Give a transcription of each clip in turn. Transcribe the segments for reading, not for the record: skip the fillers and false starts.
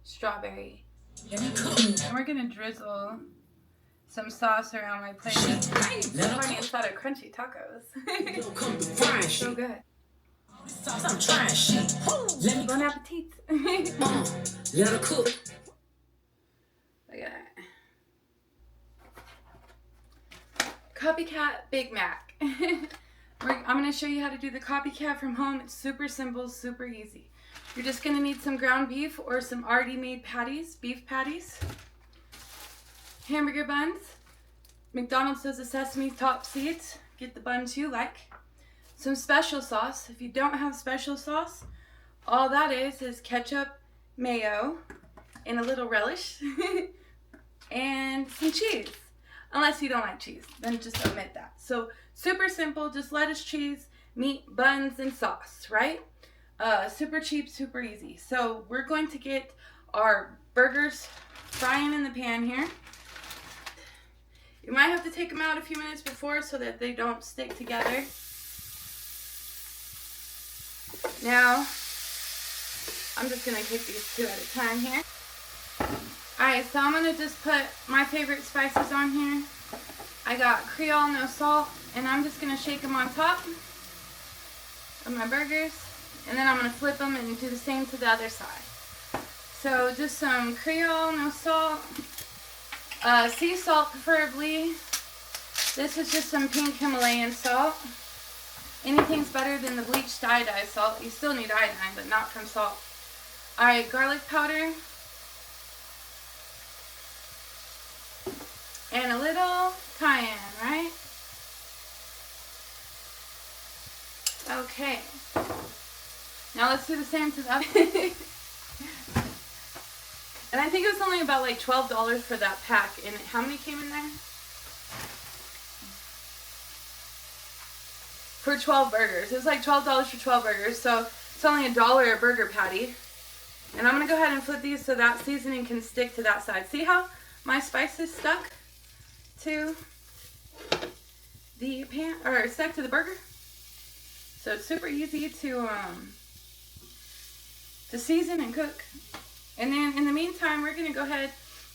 strawberry. And we're gonna drizzle some sauce around my plate. Funny, it's not a crunchy tacos. So good. I'm trying shit. Bon appetit. Let her cook. Look at that. Copycat Big Mac. I'm going to show you how to do the Copycat from home. It's super simple, super easy. You're just going to need some ground beef or some already made patties, beef patties, hamburger buns. McDonald's does the sesame top seeds. Get the buns you like. Some special sauce. If you don't have special sauce, all that is ketchup, mayo, and a little relish, and some cheese. Unless you don't like cheese, then just omit that. So super simple, just lettuce, cheese, meat, buns, and sauce, right? Super cheap, super easy. So we're going to get our burgers frying in the pan here. You might have to take them out a few minutes before so that they don't stick together. Now, I'm just going to cook these two at a time here. Alright, so I'm going to just put my favorite spices on here. I got Creole, no salt, and I'm just going to shake them on top of my burgers. And then I'm going to flip them and do the same to the other side. So just some Creole, no salt, sea salt preferably. This is just some pink Himalayan salt. Anything's better than the bleached iodized salt. You still need iodine, but not from salt. Alright, garlic powder. And a little cayenne, right? Okay. Now let's do the same to the other. And I think it was only about like $12 for that pack. And how many came in there? For 12 burgers. It was like $12 for 12 burgers. So it's only $1 a burger patty. And I'm going to go ahead and flip these so that seasoning can stick to that side. See how my spices stuck to the pan, or stuck to the burger? So it's super easy to season and cook. And then in the meantime, we're going to go ahead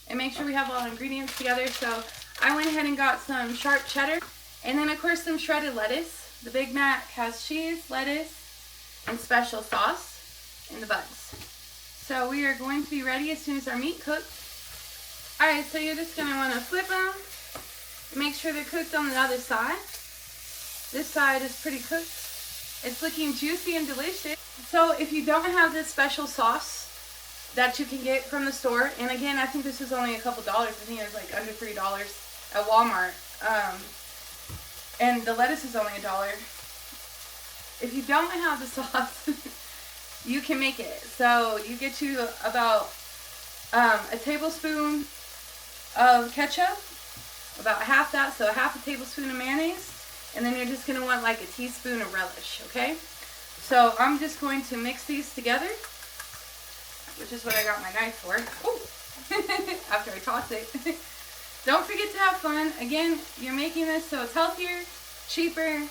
and make sure we have all the ingredients together. So I went ahead and got some sharp cheddar. And then of course some shredded lettuce. The Big Mac has cheese, lettuce, and special sauce in the buns. So we are going to be ready as soon as our meat cooks. Alright, so you're just going to want to flip them. Make sure they're cooked on the other side. This side is pretty cooked. It's looking juicy and delicious. So if you don't have this special sauce that you can get from the store, and again, I think this was only a couple dollars. I think it was like under $3 at Walmart. And the lettuce is only $1. If you don't have the sauce, you can make it. So you get you about a tablespoon of ketchup, about half that, so half a tablespoon of mayonnaise, and then you're just going to want like a teaspoon of relish, okay? So I'm just going to mix these together, which is what I got my knife for. Ooh. After I toss it. Don't forget to have fun. Again, you're making this so it's healthier, cheaper,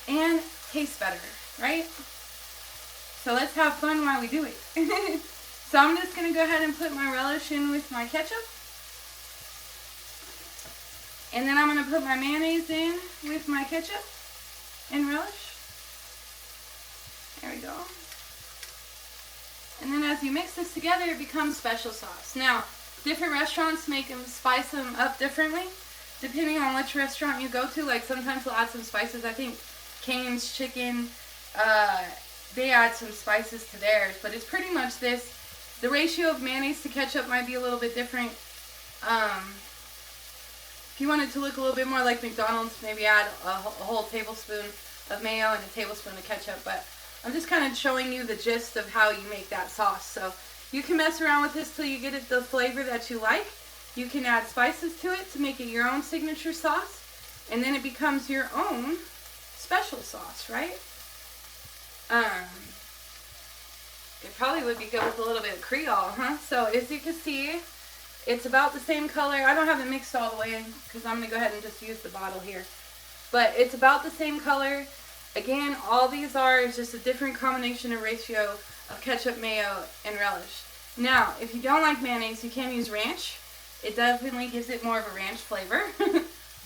and tastes better, right? So let's have fun while we do it. So I'm just going to go ahead and put my relish in with my ketchup. And then I'm going to put my mayonnaise in with my ketchup and relish. There we go. And then as you mix this together, it becomes special sauce. Now, different restaurants make them, spice them up differently, depending on which restaurant you go to. Like sometimes they'll add some spices. I think Cane's Chicken, they add some spices to theirs. But it's pretty much this. The ratio of mayonnaise to ketchup might be a little bit different. If you want it to look a little bit more like McDonald's, maybe add a whole tablespoon of mayo and a tablespoon of ketchup. But I'm just kind of showing you the gist of how you make that sauce. So you can mess around with this till you get it the flavor that you like. You can add spices to it to make it your own signature sauce. And then it becomes your own special sauce, right? It probably would be good with a little bit of Creole, huh? So as you can see, it's about the same color. I don't have it mixed all the way because I'm going to go ahead and just use the bottle here. But it's about the same color. Again, all these are is just a different combination or ratio of ketchup, mayo, and relish. Now, if you don't like mayonnaise, you can use ranch. It definitely gives it more of a ranch flavor.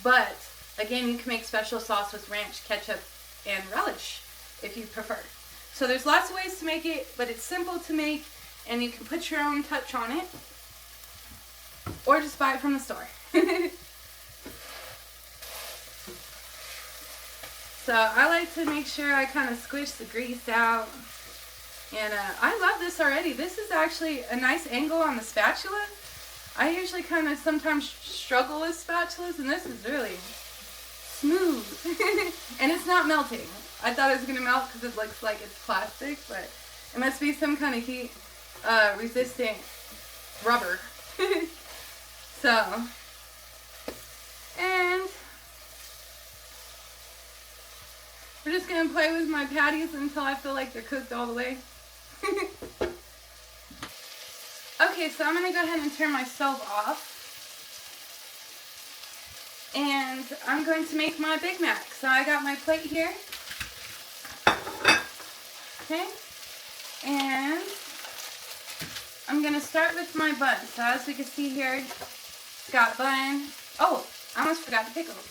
But, again, you can make special sauce with ranch, ketchup, and relish if you prefer. So there's lots of ways to make it, but it's simple to make, and you can put your own touch on it. Or just buy it from the store. So I like to make sure I kind of squish the grease out. And I love this already. This is actually a nice angle on the spatula. I usually kind of sometimes struggle with spatulas, and this is really smooth. And it's not melting. I thought it was going to melt because it looks like it's plastic, but it must be some kind of heat resistant rubber. So, and we're just going to play with my patties until I feel like they're cooked all the way. Okay, so I'm going to go ahead and turn my stove off. And I'm going to make my Big Mac. So I got my plate here. Okay. And I'm going to start with my bun. So as we can see here, it's got bun. Oh, I almost forgot the pickles.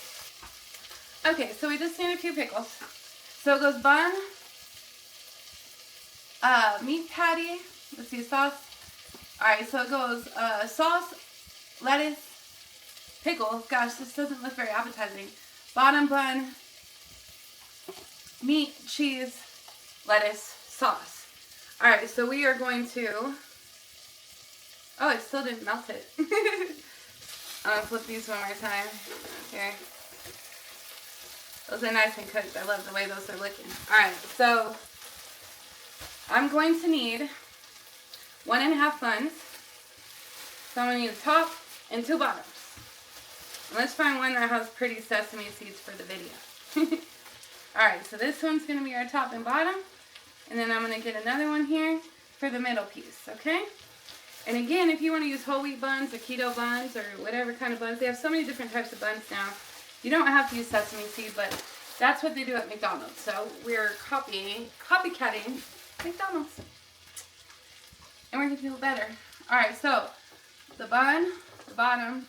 Okay, so we just need a few pickles. So it goes bun, meat patty, let's see, sauce. Alright, so it goes sauce, lettuce, pickle. Gosh, this doesn't look very appetizing. Bottom bun, meat, cheese, lettuce, sauce. Alright, so we are going to... Oh, I still didn't melt it. I'm going to flip these one more time. Here. Those are nice and cooked. I love the way those are looking. Alright, so I'm going to need 1.5 buns. So I'm going to need a top and 2 bottoms. And let's find one that has pretty sesame seeds for the video. Alright, so this one's going to be our top and bottom. And then I'm going to get another one here for the middle piece, okay? And again, if you want to use whole wheat buns or keto buns or whatever kind of buns, they have so many different types of buns now. You don't have to use sesame seed, but that's what they do at McDonald's. So we're copycatting McDonald's. And we're going to feel better. Alright, so the bun, the bottom.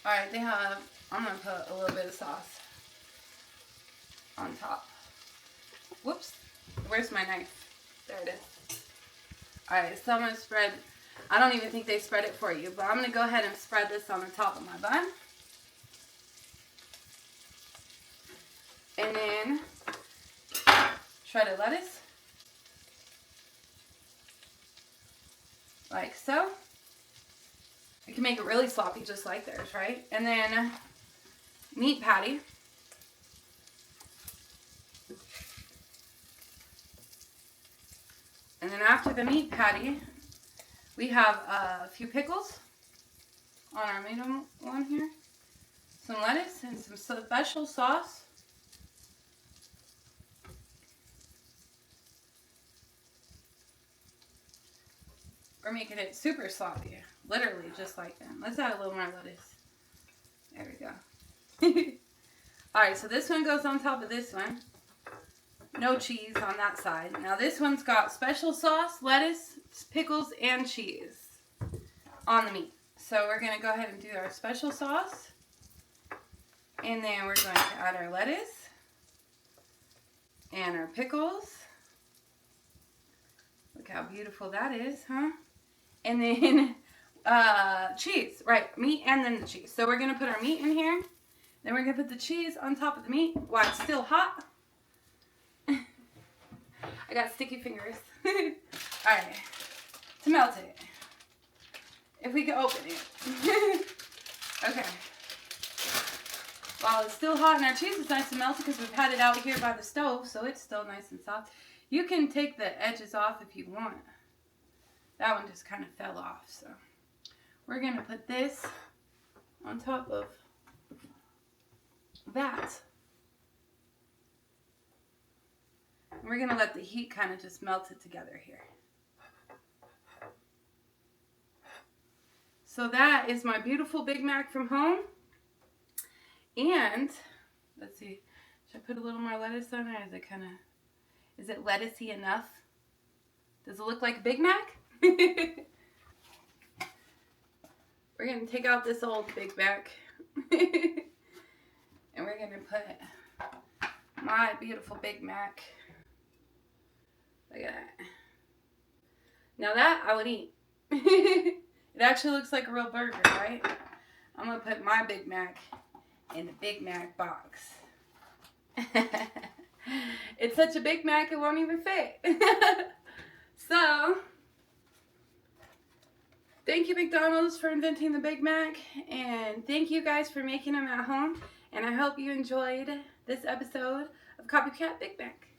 Alright, they have, I'm going to put a little bit of sauce on top. Whoops. Where's my knife? There it is. Alright, so I'm going to spread, I don't even think they spread it for you, but I'm going to go ahead and spread this on the top of my bun. And then shredded lettuce. Like so. You can make it really sloppy just like theirs, right? And then meat patty. And then after the meat patty, we have a few pickles on our medium one here. Some lettuce and some special sauce. We're making it super sloppy. Literally just like them. Let's add a little more lettuce. There we go. Alright, so this one goes on top of this one. No cheese on that side. Now this one's got special sauce, lettuce, pickles, and cheese on the meat. So we're going to go ahead and do our special sauce. And then we're going to add our lettuce. And our pickles. Look how beautiful that is, huh? And then cheese. Right, meat and then the cheese. So we're going to put our meat in here. Then we're going to put the cheese on top of the meat while it's still hot. I got sticky fingers. Alright. To melt it. If we can open it. Okay. While it's still hot and our cheese is nice and melted because we've had it out here by the stove, so it's still nice and soft. You can take the edges off if you want. That one just kind of fell off, so. We're going to put this on top of that. We're going to let the heat kind of just melt it together here. So that is my beautiful Big Mac from home. And, let's see, should I put a little more lettuce on there? Is it lettucey enough? Does it look like a Big Mac? We're going to take out this old Big Mac. And we're going to put my beautiful Big Mac. Look at that. Now that I would eat. It actually looks like a real burger, right? I'm going to put my Big Mac in the Big Mac box. It's such a Big Mac it won't even fit. So, thank you McDonald's for inventing the Big Mac, and thank you guys for making them at home, and I hope you enjoyed this episode of Copycat Big Mac.